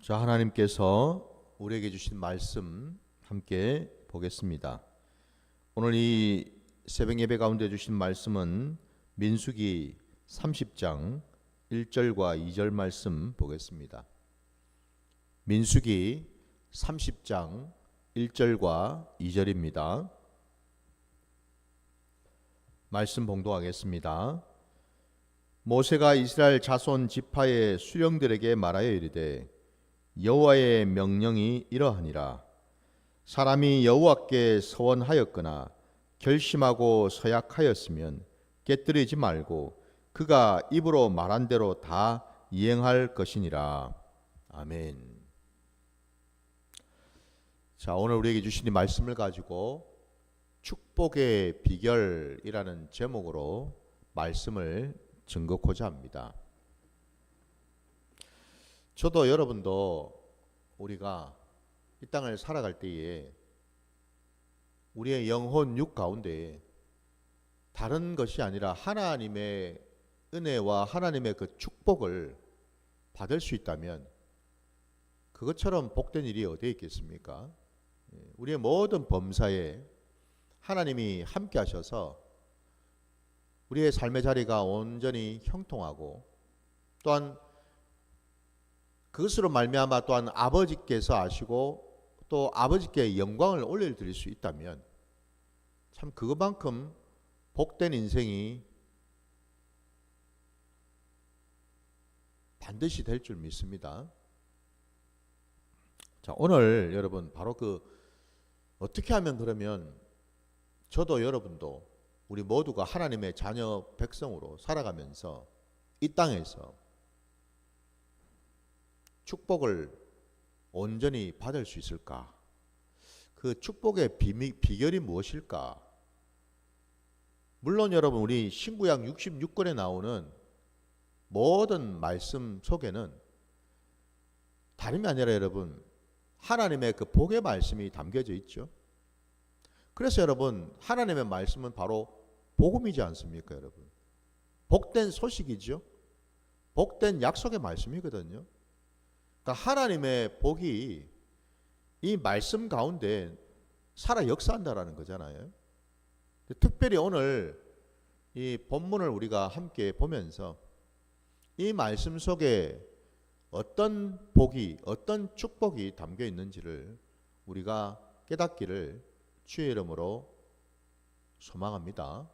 자, 하나님께서 우리에게 주신 말씀 함께 보겠습니다. 오늘 이 새벽 예배 가운데 주신 말씀은 민수기 30장 1절과 2절 말씀 보겠습니다. 민수기 30장 1절과 2절입니다. 말씀 봉독하겠습니다. 모세가 이스라엘 자손 지파의 수령들에게 말하여 이르되 여호와의 명령이 이러하니라. 사람이 여호와께 서원하였거나 결심하고 서약하였으면 깨뜨리지 말고 그가 입으로 말한 대로 다 이행할 것이니라. 아멘. 자, 오늘 우리에게 주신 이 말씀을 가지고 축복의 비결이라는 제목으로 말씀을 증거코자 합니다. 저도 여러분도 우리가 이 땅을 살아갈 때에 우리의 영혼 육 가운데 다른 것이 아니라 하나님의 은혜와 하나님의 그 축복을 받을 수 있다면 그것처럼 복된 일이 어디에 있겠습니까? 우리의 모든 범사에 하나님이 함께 하셔서 우리의 삶의 자리가 온전히 형통하고 또한 그것으로 말미암아 또한 아버지께서 아시고 또 아버지께 영광을 올려드릴 수 있다면 참 그것만큼 복된 인생이 반드시 될 줄 믿습니다. 자, 오늘 여러분 바로 어떻게 하면 그러면 저도 여러분도 우리 모두가 하나님의 자녀 백성으로 살아가면서 이 땅에서 축복을 온전히 받을 수 있을까? 그 축복의 비결이 무엇일까? 물론 여러분 우리 신구약 66권에 나오는 모든 말씀 속에는 다름이 아니라 여러분 하나님의 그 복의 말씀이 담겨져 있죠. 그래서 여러분 하나님의 말씀은 바로 복음이지 않습니까, 여러분? 복된 소식이죠. 복된 약속의 말씀이거든요. 그러니까 하나님의 복이 이 말씀 가운데 살아 역사한다라는 거잖아요. 특별히 오늘 이 본문을 우리가 함께 보면서 이 말씀 속에 어떤 복이, 어떤 축복이 담겨 있는지를 우리가 깨닫기를 주의 이름으로 소망합니다.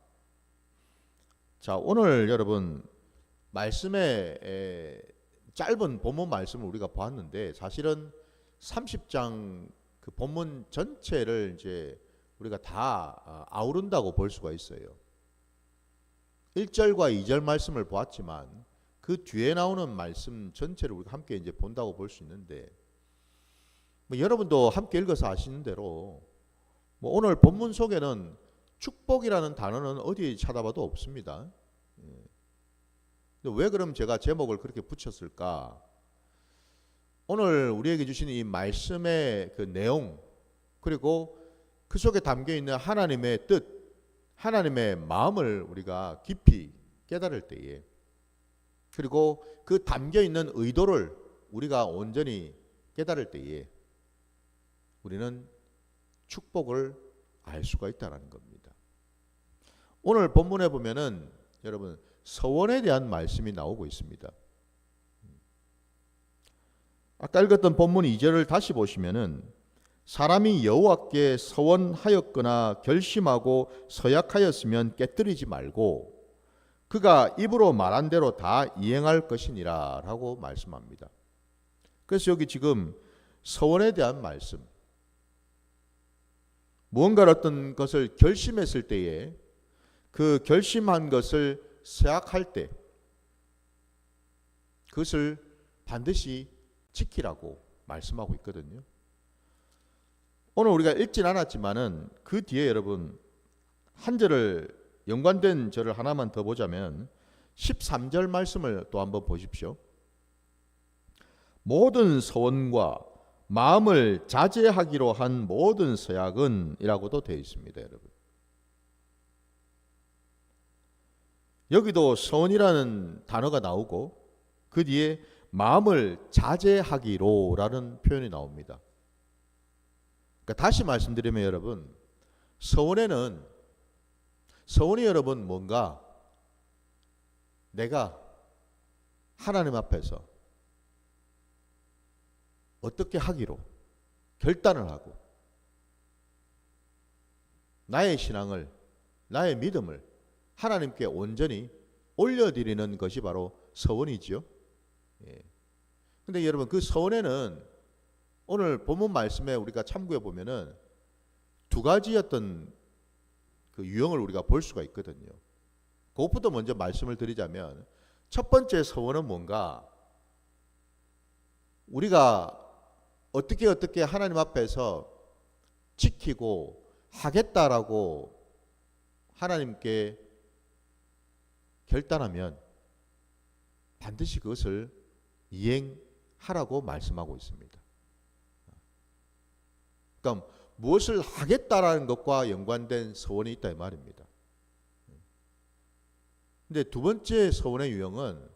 자, 오늘 여러분 말씀의 짧은 본문 말씀을 우리가 보았는데 사실은 30장 그 본문 전체를 이제 우리가 다 아우른다고 볼 수가 있어요. 1절과 2절 말씀을 보았지만 그 뒤에 나오는 말씀 전체를 우리가 함께 이제 본다고 볼 수 있는데 여러분도 함께 읽어서 아시는 대로 오늘 본문 속에는 축복이라는 단어는 어디 찾아봐도 없습니다. 왜 그럼 제가 제목을 그렇게 붙였을까? 오늘 우리에게 주신 이 말씀의 그 내용 그리고 그 속에 담겨 있는 하나님의 뜻, 하나님의 마음을 우리가 깊이 깨달을 때에 그리고 그 담겨 있는 의도를 우리가 온전히 깨달을 때에 우리는 축복을 알 수가 있다는 겁니다. 오늘 본문에 보면은 여러분 서원에 대한 말씀이 나오고 있습니다. 아까 읽었던 본문 2절을 다시 보시면은 사람이 여호와께 서원하였거나 결심하고 서약하였으면 깨뜨리지 말고 그가 입으로 말한 대로 다 이행할 것이니라 라고 말씀합니다. 그래서 여기 지금 서원에 대한 말씀, 무언가 어떤 것을 결심했을 때에 그 결심한 것을 서약할 때 그것을 반드시 지키라고 말씀하고 있거든요. 오늘 우리가 읽진 않았지만은 그 뒤에 여러분 한 절을 연관된 절을 하나만 더 보자면 13절 말씀을 또 한번 보십시오. 모든 서원과 마음을 자제하기로 한 모든 서약은 이라고도 되어 있습니다, 여러분. 여기도 서원이라는 단어가 나오고 그 뒤에 마음을 자제하기로라는 표현이 나옵니다. 그러니까 다시 말씀드리면 여러분, 서원에는 서원이 여러분 뭔가 내가 하나님 앞에서 어떻게 하기로 결단을 하고 나의 신앙을, 나의 믿음을 하나님께 온전히 올려드리는 것이 바로 서원이지요. 근데 여러분, 그 서원에는 오늘 본문 말씀에 우리가 참고해 보면은 두 가지였던 그 유형을 우리가 볼 수가 있거든요. 그것부터 먼저 말씀을 드리자면, 첫 번째 서원은 뭔가 우리가 어떻게 하나님 앞에서 지키고 하겠다라고 하나님께 결단하면 반드시 그것을 이행하라고 말씀하고 있습니다. 그러니까 무엇을 하겠다라는 것과 연관된 서원이 있다 이 말입니다. 근데 두 번째 서원의 유형은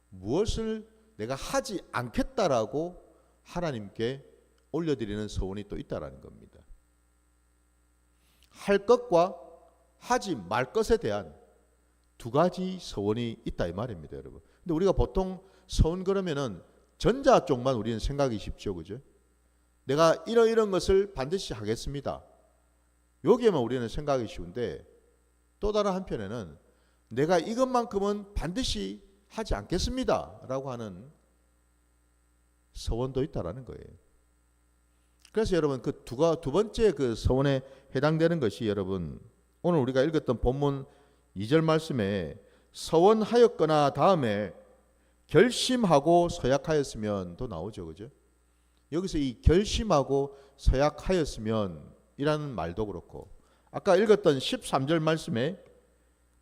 무엇을 내가 하지 않겠다라고 하나님께 올려드리는 서원이 또 있다라는 겁니다. 할 것과 하지 말 것에 대한 두 가지 서원이 있다 이 말입니다, 여러분. 근데 우리가 보통 서원 그러면은 전자 쪽만 우리는 생각이 쉽죠, 그죠? 내가 이런 것을 반드시 하겠습니다. 여기에만 우리는 생각이 쉬운데, 또 다른 한편에는 내가 이것만큼은 반드시 하지 않겠습니다 라고 하는 서원도 있다라는 거예요. 그래서 여러분, 그 두 번째 그 서원에 해당되는 것이 여러분, 오늘 우리가 읽었던 본문 2절 말씀에 서원하였거나 다음에 결심하고 서약하였으면도 나오죠, 그죠? 여기서 이 결심하고 서약하였으면 이라는 말도 그렇고, 아까 읽었던 13절 말씀에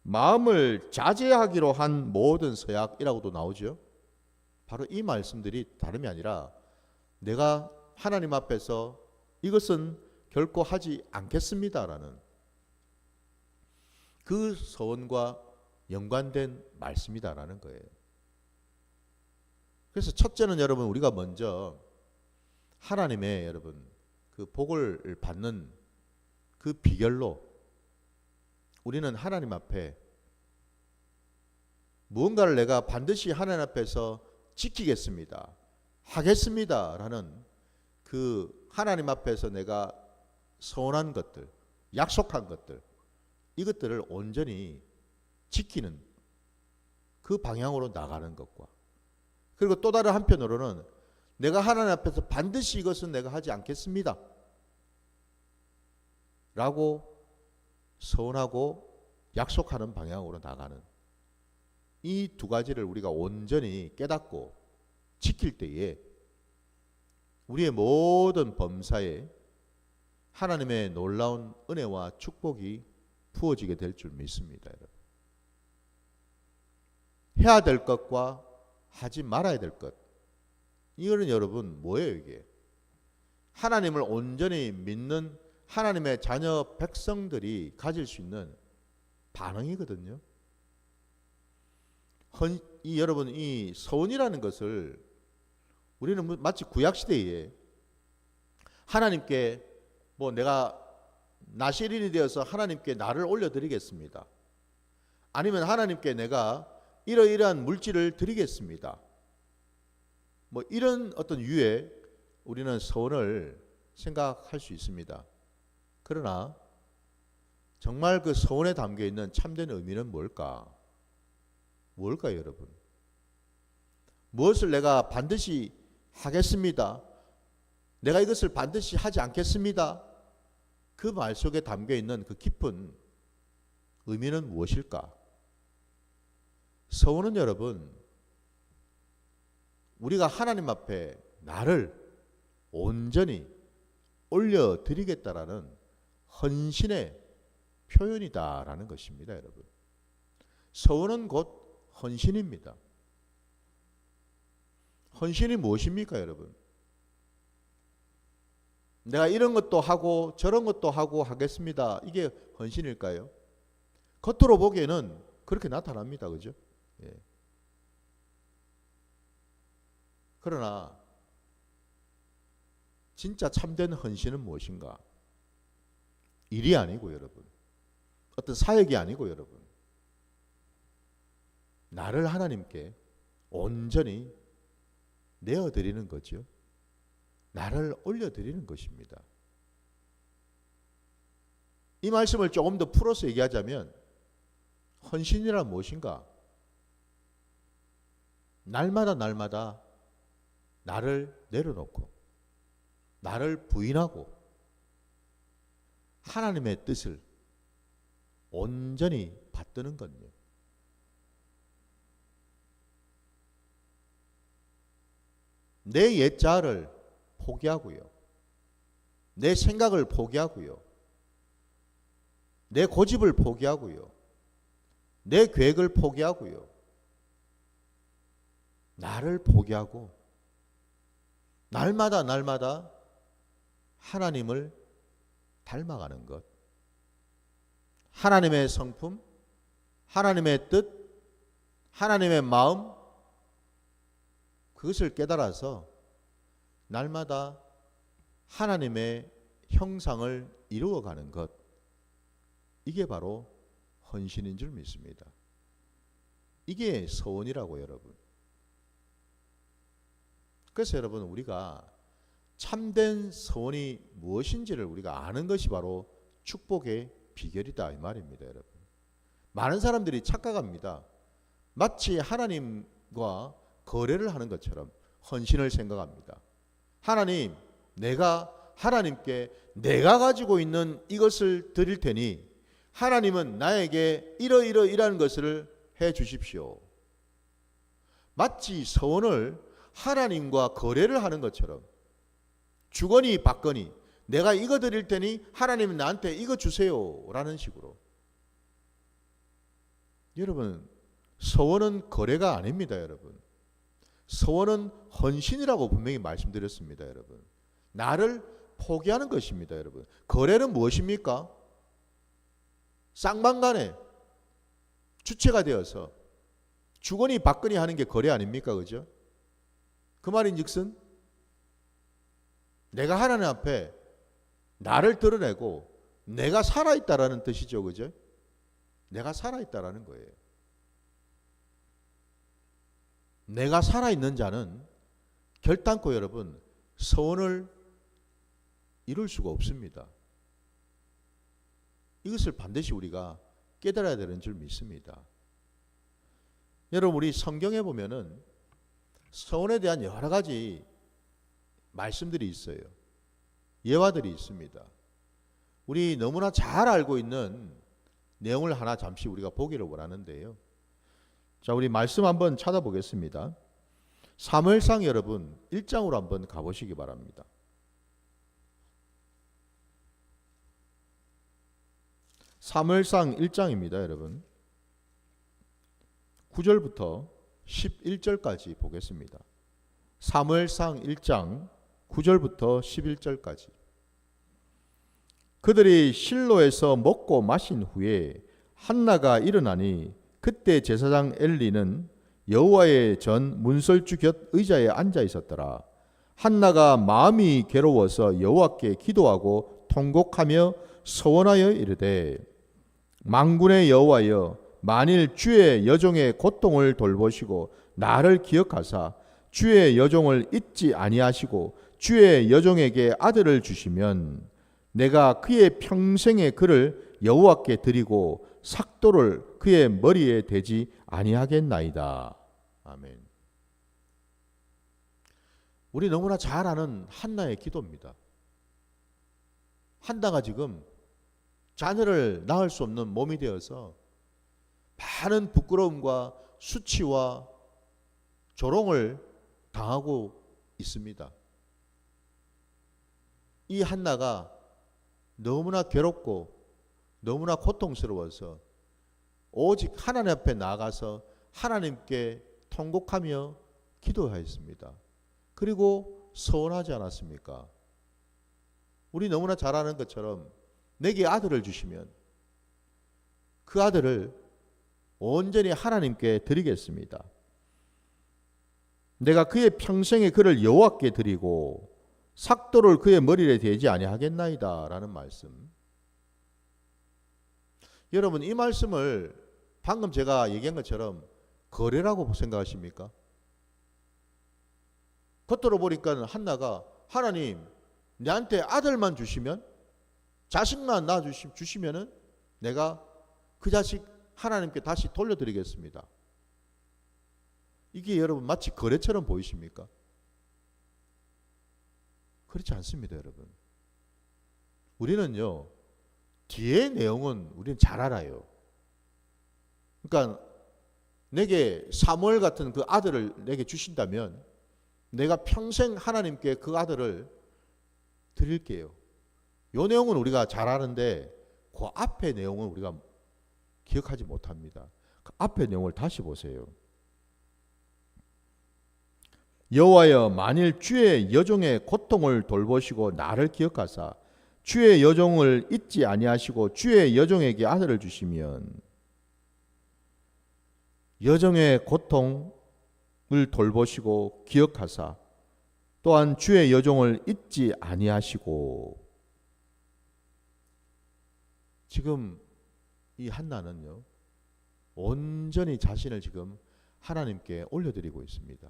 마음을 자제하기로 한 모든 서약이라고도 나오죠. 바로 이 말씀들이 다름이 아니라 내가 하나님 앞에서 이것은 결코 하지 않겠습니다라는 그 서원과 연관된 말씀이다라는 거예요. 그래서 첫째는 여러분, 우리가 먼저 하나님의 여러분 그 복을 받는 그 비결로 우리는 하나님 앞에 무언가를 내가 반드시 하나님 앞에서 지키겠습니다, 하겠습니다 라는 그 하나님 앞에서 내가 서원한 것들, 약속한 것들, 이것들을 온전히 지키는 그 방향으로 나가는 것과, 그리고 또 다른 한편으로는 내가 하나님 앞에서 반드시 이것은 내가 하지 않겠습니다 라고 서원하고 약속하는 방향으로 나가는 이 두 가지를 우리가 온전히 깨닫고 지킬 때에 우리의 모든 범사에 하나님의 놀라운 은혜와 축복이 부어지게 될 줄 믿습니다, 여러분. 해야 될 것과 하지 말아야 될 것, 이거는 여러분 뭐예요? 이게 하나님을 온전히 믿는 하나님의 자녀 백성들이 가질 수 있는 반응이거든요. 여러분, 이 서원이라는 것을 우리는 마치 구약시대에 하나님께 내가 나시린이 되어서 하나님께 나를 올려드리겠습니다, 아니면 하나님께 내가 이러이러한 물질을 드리겠습니다, 이런 어떤 유의 우리는 서원을 생각할 수 있습니다. 그러나 정말 그 서원에 담겨 있는 참된 의미는 뭘까요, 여러분? 무엇을 내가 반드시 하겠습니다, 내가 이것을 반드시 하지 않겠습니다, 그 말 속에 담겨 있는 그 깊은 의미는 무엇일까? 서원은 여러분, 우리가 하나님 앞에 나를 온전히 올려드리겠다라는 헌신의 표현이다라는 것입니다, 여러분. 서원은 곧 헌신입니다. 헌신이 무엇입니까, 여러분? 내가 이런 것도 하고 저런 것도 하고 하겠습니다, 이게 헌신일까요? 겉으로 보기에는 그렇게 나타납니다, 그죠? 예. 그러나 진짜 참된 헌신은 무엇인가? 일이 아니고 여러분, 어떤 사역이 아니고 여러분, 나를 하나님께 온전히 내어드리는 거죠. 나를 올려드리는 것입니다. 이 말씀을 조금 더 풀어서 얘기하자면 헌신이란 무엇인가? 날마다 나를 내려놓고 나를 부인하고 하나님의 뜻을 온전히 받드는 건요. 내 옛자를 포기하고요. 내 생각을 포기하고요. 내 고집을 포기하고요. 내 계획을 포기하고요. 나를 포기하고 날마다 하나님을 닮아가는 것. 하나님의 성품, 하나님의 뜻, 하나님의 마음, 그것을 깨달아서 날마다 하나님의 형상을 이루어가는 것. 이게 바로 헌신인 줄 믿습니다. 이게 서원이라고 여러분. 그래서 여러분 우리가 참된 서원이 무엇인지를 우리가 아는 것이 바로 축복의 비결이다 이 말입니다 여러분. 많은 사람들이 착각합니다. 마치 하나님과 거래를 하는 것처럼 헌신을 생각합니다. 하나님, 내가 하나님께 내가 가지고 있는 이것을 드릴 테니 하나님은 나에게 이러이러이러한 것을 해 주십시오. 마치 서원을 하나님과 거래를 하는 것처럼 주거니 받거니 내가 이거 드릴 테니 하나님은 나한테 이거 주세요 라는 식으로. 여러분, 서원은 거래가 아닙니다 여러분. 서원은 헌신이라고 분명히 말씀드렸습니다 여러분. 나를 포기하는 것입니다 여러분. 거래는 무엇입니까? 쌍방간에 주체가 되어서 주거니 받거니 하는 게 거래 아닙니까? 그죠? 그 말인즉슨 내가 하나님 앞에 나를 드러내고 내가 살아있다라는 뜻이죠. 그죠? 내가 살아있다라는 거예요. 내가 살아있는 자는 결단코 여러분 서원을 이룰 수가 없습니다. 이것을 반드시 우리가 깨달아야 되는 줄 믿습니다. 여러분 우리 성경에 보면은 서원에 대한 여러 가지 말씀들이 있어요. 예화들이 있습니다. 우리 너무나 잘 알고 있는 내용을 하나 잠시 우리가 보기를 원하는데요. 자, 우리 말씀 한번 찾아보겠습니다. 사무엘상 여러분 1장으로 한번 가보시기 바랍니다. 사무엘상 1장입니다, 여러분. 9절부터 11절까지 보겠습니다. 사무엘상 1장 9절부터 11절까지. 그들이 실로에서 먹고 마신 후에 한나가 일어나니 그때 제사장 엘리는 여호와의 전 문설주 곁 의자에 앉아 있었더라. 한나가 마음이 괴로워서 여호와께 기도하고 통곡하며 서원하여 이르되 만군의 여호와여 만일 주의 여종의 고통을 돌보시고 나를 기억하사 주의 여종을 잊지 아니하시고 주의 여종에게 아들을 주시면 내가 그의 평생의 그를 여호와께 드리고 삭도를 그의 머리에 대지 아니하겠나이다. 아멘. 우리 너무나 잘 아는 한나의 기도입니다. 한나가 지금 자녀를 낳을 수 없는 몸이 되어서 많은 부끄러움과 수치와 조롱을 당하고 있습니다. 이 한나가 너무나 괴롭고 너무나 고통스러워서 오직 하나님 앞에 나아가서 하나님께 통곡하며 기도하였습니다. 그리고 서원하지 않았습니까? 우리 너무나 잘 아는 것처럼 내게 아들을 주시면 그 아들을 온전히 하나님께 드리겠습니다. 내가 그의 평생에 그를 여호와께 드리고 삭도를 그의 머리에 대지 아니하겠나이다 라는 말씀. 여러분, 이 말씀을 방금 제가 얘기한 것처럼 거래라고 생각하십니까? 겉으로 보니까 한나가 하나님 내한테 아들만 주시면, 자식만 주시면은 내가 그 자식 하나님께 다시 돌려드리겠습니다. 이게 여러분 마치 거래처럼 보이십니까? 그렇지 않습니다, 여러분. 우리는요, 뒤의 내용은 우리는 잘 알아요. 그러니까 내게 사무엘 같은 그 아들을 내게 주신다면 내가 평생 하나님께 그 아들을 드릴게요. 이 내용은 우리가 잘 아는데 그 앞의 내용은 우리가 기억하지 못합니다. 그 앞의 내용을 다시 보세요. 여호와여, 만일 주의 여종의 고통을 돌보시고 나를 기억하사 주의 여종을 잊지 아니하시고 주의 여종에게 아들을 주시면, 여종의 고통을 돌보시고 기억하사 또한 주의 여종을 잊지 아니하시고. 지금 이 한나는요, 온전히 자신을 지금 하나님께 올려드리고 있습니다.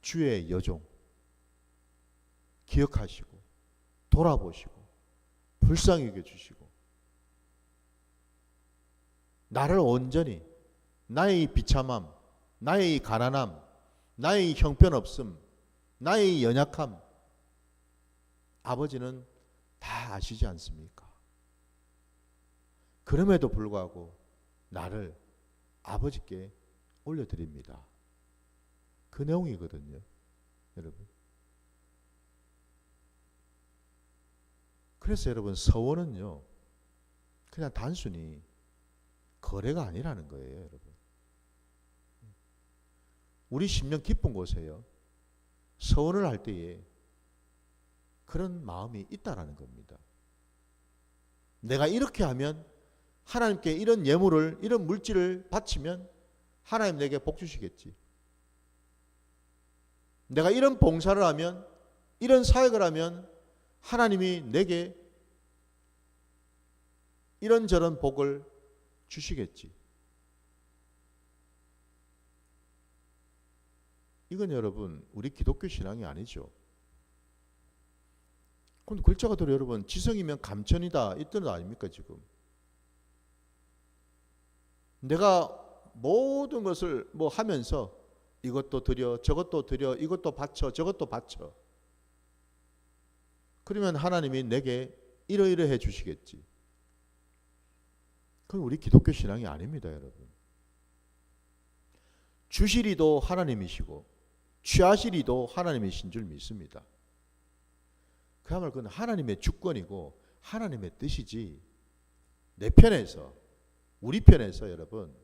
주의 여종 기억하시고 돌아보시고 불쌍히 여겨주시고 나를 온전히, 나의 비참함, 나의 가난함, 나의 형편없음, 나의 연약함 아버지는 다 아시지 않습니까? 그럼에도 불구하고 나를 아버지께 올려드립니다. 그 내용이거든요, 여러분. 그래서 여러분, 서원은요 그냥 단순히 거래가 아니라는 거예요, 여러분. 우리 심령 깊은 곳에요, 서원을 할 때에 그런 마음이 있다라는 겁니다. 내가 이렇게 하면, 하나님께 이런 예물을, 이런 물질을 바치면 하나님 내게 복 주시겠지. 내가 이런 봉사를 하면, 이런 사역을 하면 하나님이 내게 이런저런 복을 주시겠지. 이건 여러분 우리 기독교 신앙이 아니죠. 근데 글자가 들어 여러분, 지성이면 감천이다 이 뜻 아닙니까? 지금 내가 모든 것을 뭐 하면서 이것도 드려, 저것도 드려, 이것도 바쳐, 저것도 바쳐. 그러면 하나님이 내게 이러이러해 주시겠지. 그건 우리 기독교 신앙이 아닙니다, 여러분. 주시리도 하나님이시고 취하시리도 하나님이신 줄 믿습니다. 그야말로 그건 하나님의 주권이고 하나님의 뜻이지, 내 편에서, 우리 편에서 여러분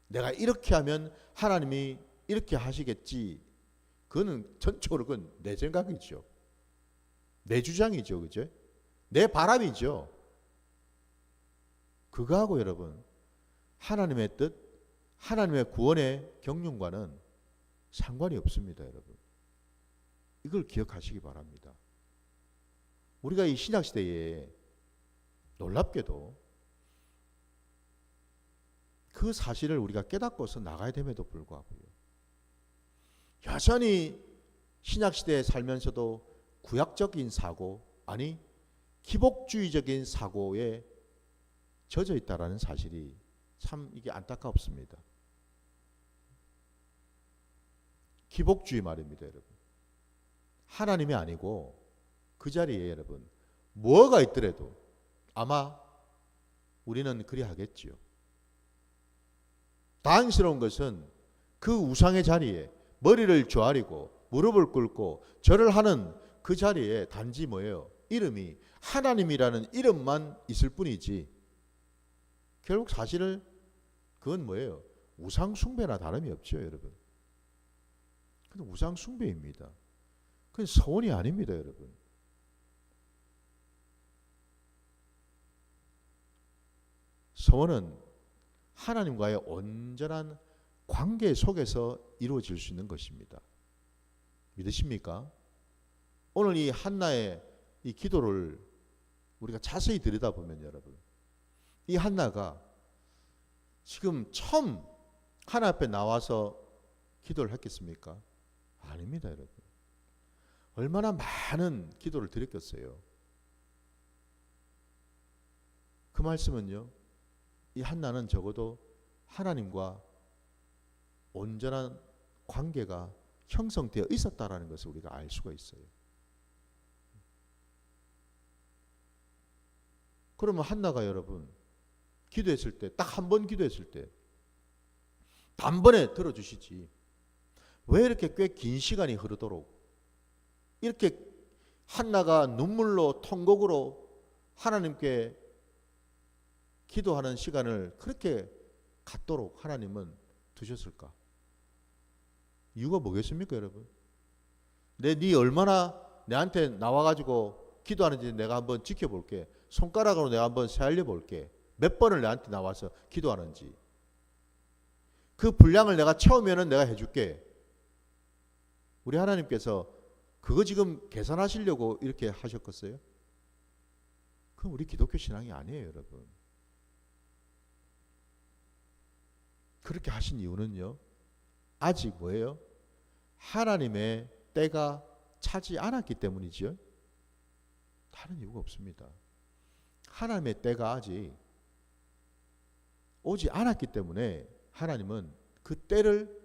내가 이렇게 하면 하나님이 이렇게 하시겠지, 그거는 전적으로 그건 내 생각이죠. 내 주장이죠. 그죠? 내 바람이죠. 그거하고 여러분 하나님의 뜻, 하나님의 구원의 경륜과는 상관이 없습니다, 여러분. 이걸 기억하시기 바랍니다. 우리가 이 신약시대에 놀랍게도 그 사실을 우리가 깨닫고서 나가야 됨에도 불구하고요, 여전히 신약시대에 살면서도 구약적인 사고, 아니 기복주의적인 사고에 젖어 있다라는 사실이 참 이게 안타깝습니다. 기복주의 말입니다, 여러분. 하나님이 아니고 그 자리에 여러분 뭐가 있더라도 아마 우리는 그리 하겠지요. 다행스러운 것은 그 우상의 자리에 머리를 조아리고 무릎을 꿇고 절을 하는 그 자리에 단지 뭐예요? 이름이 하나님이라는 이름만 있을 뿐이지, 결국 사실은 그건 뭐예요? 우상 숭배나 다름이 없죠, 여러분. 그건 우상 숭배입니다. 그건 서원이 아닙니다, 여러분. 서원은 하나님과의 온전한 관계 속에서 이루어질 수 있는 것입니다. 믿으십니까? 오늘 이 한나의 이 기도를 우리가 자세히 들여다보면 여러분, 이 한나가 지금 처음 하나님 앞에 나와서 기도를 했겠습니까? 아닙니다, 여러분. 얼마나 많은 기도를 드렸겠어요. 그 말씀은요, 이 한나는 적어도 하나님과 온전한 관계가 형성되어 있었다라는 것을 우리가 알 수가 있어요. 그러면 한나가 여러분 기도했을 때, 딱 한 번 기도했을 때 단번에 들어주시지, 왜 이렇게 꽤 긴 시간이 흐르도록 이렇게 한나가 눈물로 통곡으로 하나님께 기도하는 시간을 그렇게 갖도록 하나님은 두셨을까? 이유가 뭐겠습니까, 여러분? 네 얼마나 내한테 나와가지고 기도하는지 내가 한번 지켜볼게. 손가락으로 내가 한번 세알려 볼게. 몇 번을 내한테 나와서 기도하는지. 그 분량을 내가 채우면은 내가 해줄게. 우리 하나님께서 그거 지금 계산하시려고 이렇게 하셨겠어요? 그럼 우리 기독교 신앙이 아니에요, 여러분. 그렇게 하신 이유는요, 아직 뭐예요? 하나님의 때가 차지 않았기 때문이지요. 다른 이유가 없습니다. 하나님의 때가 아직 오지 않았기 때문에 하나님은 그 때를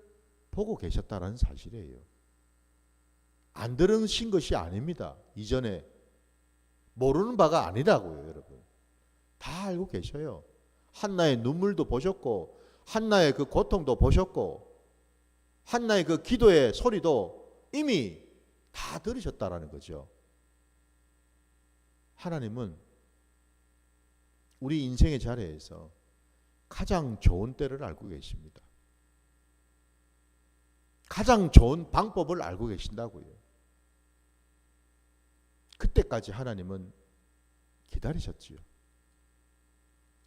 보고 계셨다는 사실이에요. 안 들으신 것이 아닙니다. 이전에 모르는 바가 아니라고요, 여러분. 다 알고 계셔요. 한나의 눈물도 보셨고, 한나의 그 고통도 보셨고, 한나의 그 기도의 소리도 이미 다 들으셨다라는 거죠. 하나님은 우리 인생의 자리에서 가장 좋은 때를 알고 계십니다. 가장 좋은 방법을 알고 계신다고요. 그때까지 하나님은 기다리셨지요.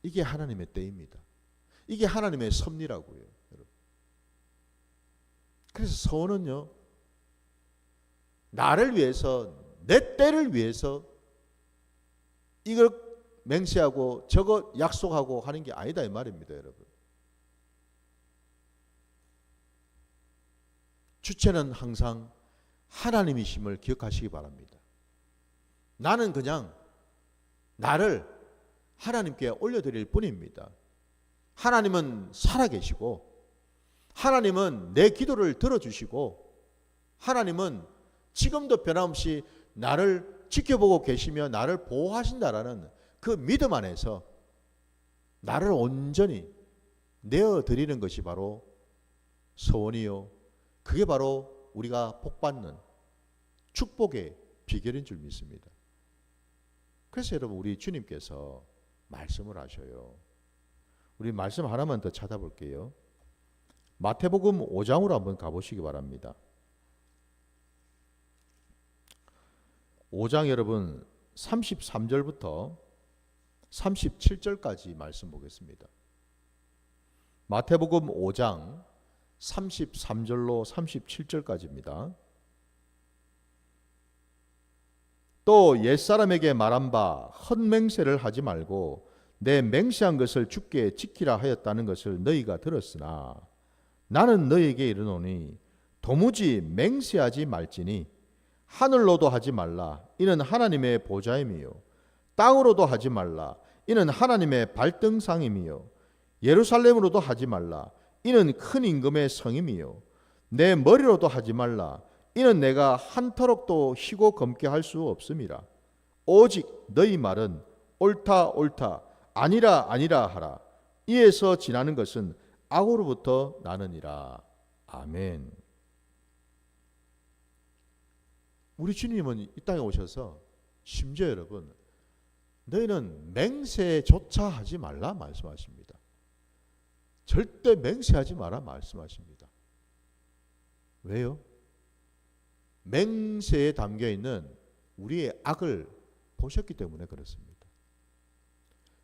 이게 하나님의 때입니다. 이게 하나님의 섭리라고요, 여러분. 그래서 서원은요, 나를 위해서, 내 때를 위해서 이걸 맹세하고 저거 약속하고 하는 게 아니다 이 말입니다, 여러분. 주체는 항상 하나님이심을 기억하시기 바랍니다. 나는 그냥 나를 하나님께 올려드릴 뿐입니다. 하나님은 살아계시고, 하나님은 내 기도를 들어주시고, 하나님은 지금도 변함없이 나를 지켜보고 계시며 나를 보호하신다라는 그 믿음 안에서 나를 온전히 내어드리는 것이 바로 소원이요, 그게 바로 우리가 복받는 축복의 비결인 줄 믿습니다. 그래서 여러분, 우리 주님께서 말씀을 하셔요. 우리 말씀 하나만 더 찾아볼게요. 마태복음 5장으로 한번 가보시기 바랍니다. 5장 여러분 33절부터 37절까지 말씀 보겠습니다. 마태복음 5장 33절로 37절까지입니다. 또 옛사람에게 말한 바 헛맹세를 하지 말고 내 맹세한 것을 주께 지키라 하였다는 것을 너희가 들었으나 나는 너희에게 이르노니 도무지 맹세하지 말지니 하늘로도 하지 말라 이는 하나님의 보좌임이요 땅으로도 하지 말라 이는 하나님의 발등상임이요 예루살렘으로도 하지 말라 이는 큰 임금의 성임이요 내 머리로도 하지 말라 이는 내가 한터럭도 희고 검게 할 수 없음이라. 오직 너희 말은 옳다 옳다 아니라 아니라 하라. 이에서 지나는 것은 악으로부터 나느니라. 아멘. 우리 주님은 이 땅에 오셔서 심지어 여러분 너희는 맹세조차 하지 말라 말씀하십니다. 절대 맹세하지 마라 말씀하십니다. 왜요? 맹세에 담겨있는 우리의 악을 보셨기 때문에 그렇습니다.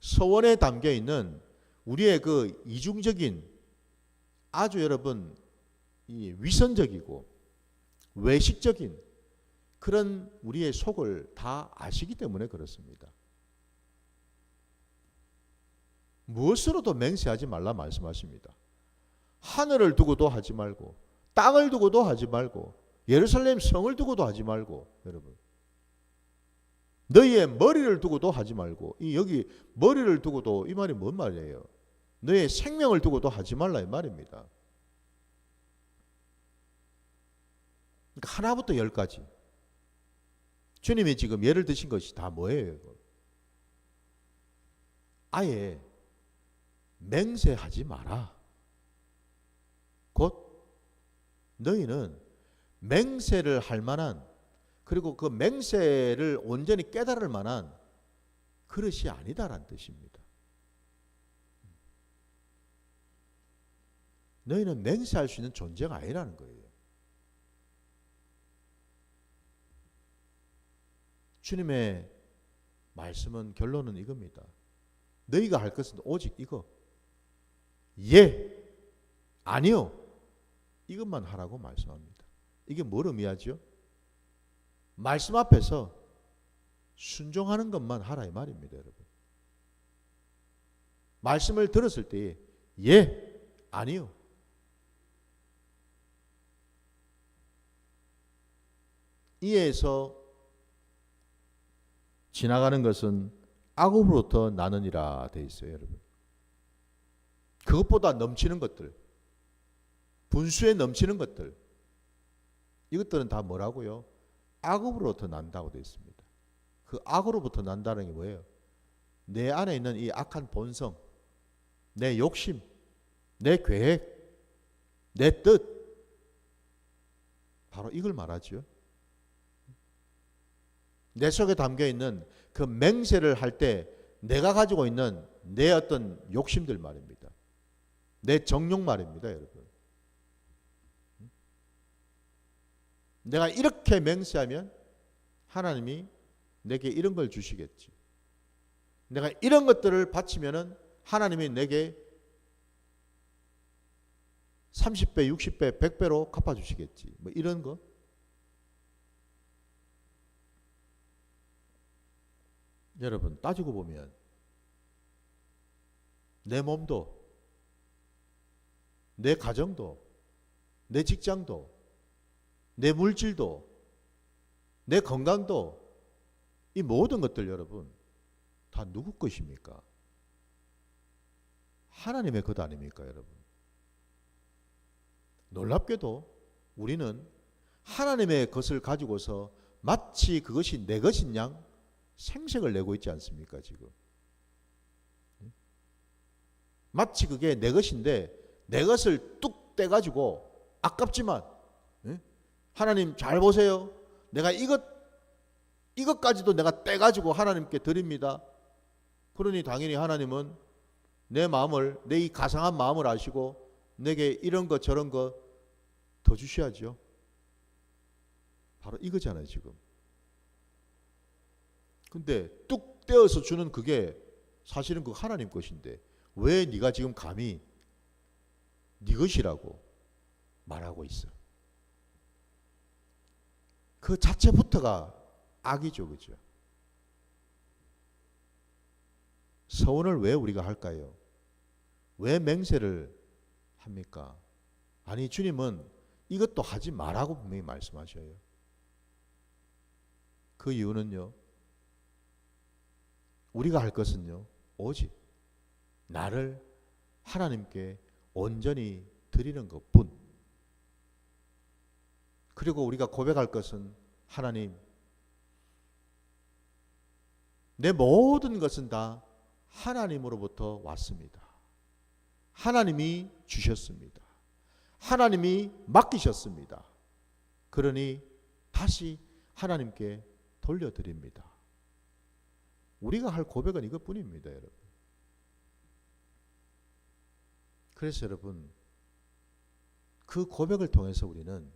서원에 담겨있는 우리의 그 이중적인 아주 여러분 이 위선적이고 외식적인 그런 우리의 속을 다 아시기 때문에 그렇습니다. 무엇으로도 맹세하지 말라 말씀하십니다. 하늘을 두고도 하지 말고 땅을 두고도 하지 말고 예루살렘 성을 두고도 하지 말고 여러분 너희의 머리를 두고도 하지 말고 이 여기 머리를 두고도 이 말이 뭔 말이에요? 너의 생명을 두고도 하지 말라 이 말입니다. 그러니까 하나부터 열까지 주님이 지금 예를 드신 것이 다 뭐예요? 아예 맹세하지 마라. 곧 너희는 맹세를 할 만한 그리고 그 맹세를 온전히 깨달을 만한 그릇이 아니다라는 뜻입니다. 너희는 맹세할 수 있는 존재가 아니라는 거예요. 주님의 말씀은 결론은 이겁니다. 너희가 할 것은 오직 이거. 예, 아니요. 이것만 하라고 말씀합니다. 이게 뭘 의미하죠? 말씀 앞에서 순종하는 것만 하라 이 말입니다, 여러분. 말씀을 들었을 때 예, 아니요. 이에서 지나가는 것은 악으로부터 나느니라 돼 있어요, 여러분. 그것보다 넘치는 것들, 분수에 넘치는 것들, 이것들은 다 뭐라고요? 악으로부터 난다고 되어 있습니다. 그 악으로부터 난다는 게 뭐예요? 내 안에 있는 이 악한 본성, 내 욕심, 내 계획, 내 뜻, 바로 이걸 말하죠. 내 속에 담겨 있는 그 맹세를 할 때 내가 가지고 있는 내 어떤 욕심들 말입니다. 내 정욕 말입니다, 여러분. 내가 이렇게 맹세하면 하나님이 내게 이런 걸 주시겠지. 내가 이런 것들을 바치면은 하나님이 내게 30배, 60배, 100배로 갚아주시겠지. 뭐 이런 거. 여러분 따지고 보면 내 몸도 내 가정도 내 직장도 내 물질도 내 건강도 이 모든 것들 여러분 다 누구 것입니까? 하나님의 것 아닙니까, 여러분? 놀랍게도 우리는 하나님의 것을 가지고서 마치 그것이 내 것인 양 생색을 내고 있지 않습니까, 지금? 마치 그게 내 것인데 내 것을 뚝 떼가지고 아깝지만 하나님 잘 보세요. 내가 이것까지도 내가 떼가지고 하나님께 드립니다. 그러니 당연히 하나님은 내 마음을, 내 이 가상한 마음을 아시고 내게 이런 것 저런 것 더 주셔야죠. 바로 이거잖아요, 지금. 근데 뚝 떼어서 주는 그게 사실은 그 하나님 것인데 왜 네가 지금 감히 네 것이라고 말하고 있어? 그 자체부터가 악이죠, 그죠? 서원을 왜 우리가 할까요? 왜 맹세를 합니까? 아니 주님은 이것도 하지 말라고 분명히 말씀하셔요. 그 이유는요. 우리가 할 것은요. 오직 나를 하나님께 온전히 드리는 것뿐. 그리고 우리가 고백할 것은 하나님 내 모든 것은 다 하나님으로부터 왔습니다. 하나님이 주셨습니다. 하나님이 맡기셨습니다. 그러니 다시 하나님께 돌려드립니다. 우리가 할 고백은 이것뿐입니다, 여러분. 그래서 여러분 그 고백을 통해서 우리는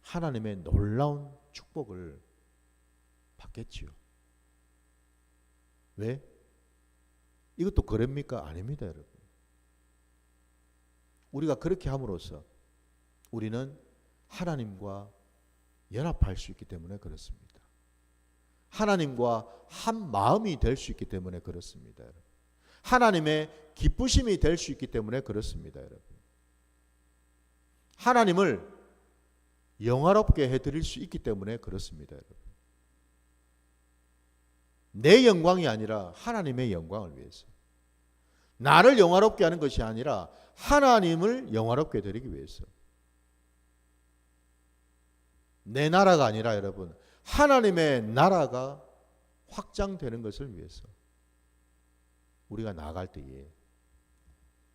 하나님의 놀라운 축복을 받겠지요. 왜? 이것도 그럽니까? 아닙니다, 여러분. 우리가 그렇게 함으로써 우리는 하나님과 연합할 수 있기 때문에 그렇습니다. 하나님과 한 마음이 될 수 있기 때문에 그렇습니다. 여러분. 하나님의 기쁘심이 될 수 있기 때문에 그렇습니다. 여러분. 하나님을 영화롭게 해드릴 수 있기 때문에 그렇습니다. 여러분. 내 영광이 아니라 하나님의 영광을 위해서, 나를 영화롭게 하는 것이 아니라 하나님을 영화롭게 해드리기 위해서, 내 나라가 아니라 여러분 하나님의 나라가 확장되는 것을 위해서 우리가 나아갈 때에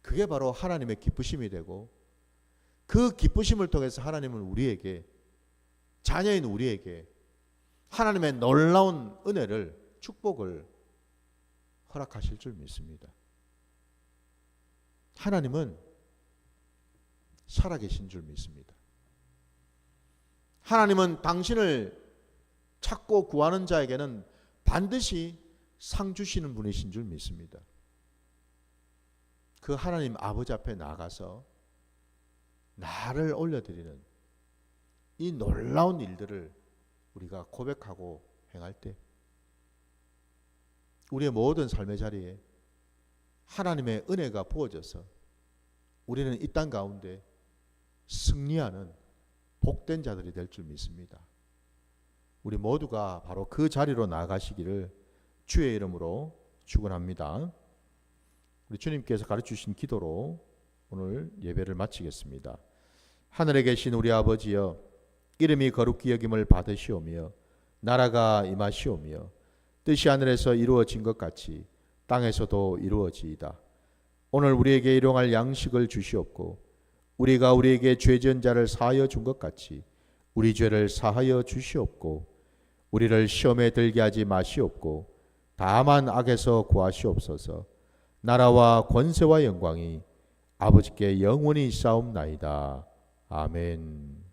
그게 바로 하나님의 기쁘심이 되고, 그 기쁘심을 통해서 하나님은 우리에게, 자녀인 우리에게 하나님의 놀라운 은혜를, 축복을 허락하실 줄 믿습니다. 하나님은 살아계신 줄 믿습니다. 하나님은 당신을 찾고 구하는 자에게는 반드시 상 주시는 분이신 줄 믿습니다. 그 하나님 아버지 앞에 나가서 나를 올려드리는 이 놀라운 일들을 우리가 고백하고 행할 때 우리의 모든 삶의 자리에 하나님의 은혜가 부어져서 우리는 이 땅 가운데 승리하는 복된 자들이 될 줄 믿습니다. 우리 모두가 바로 그 자리로 나아가시기를 주의 이름으로 축원합니다. 우리 주님께서 가르치신 기도로 오늘 예배를 마치겠습니다. 하늘에 계신 우리 아버지여, 이름이 거룩히 여김을 받으시오며 나라가 임하시오며 뜻이 하늘에서 이루어진 것 같이 땅에서도 이루어지이다. 오늘 우리에게 일용할 양식을 주시옵고 우리가 우리에게 죄 지은 자를 사하여 준 것 같이 우리 죄를 사하여 주시옵고 우리를 시험에 들게 하지 마시옵고 다만 악에서 구하시옵소서. 나라와 권세와 영광이 아버지께 영원히 있사옵나이다. 아멘.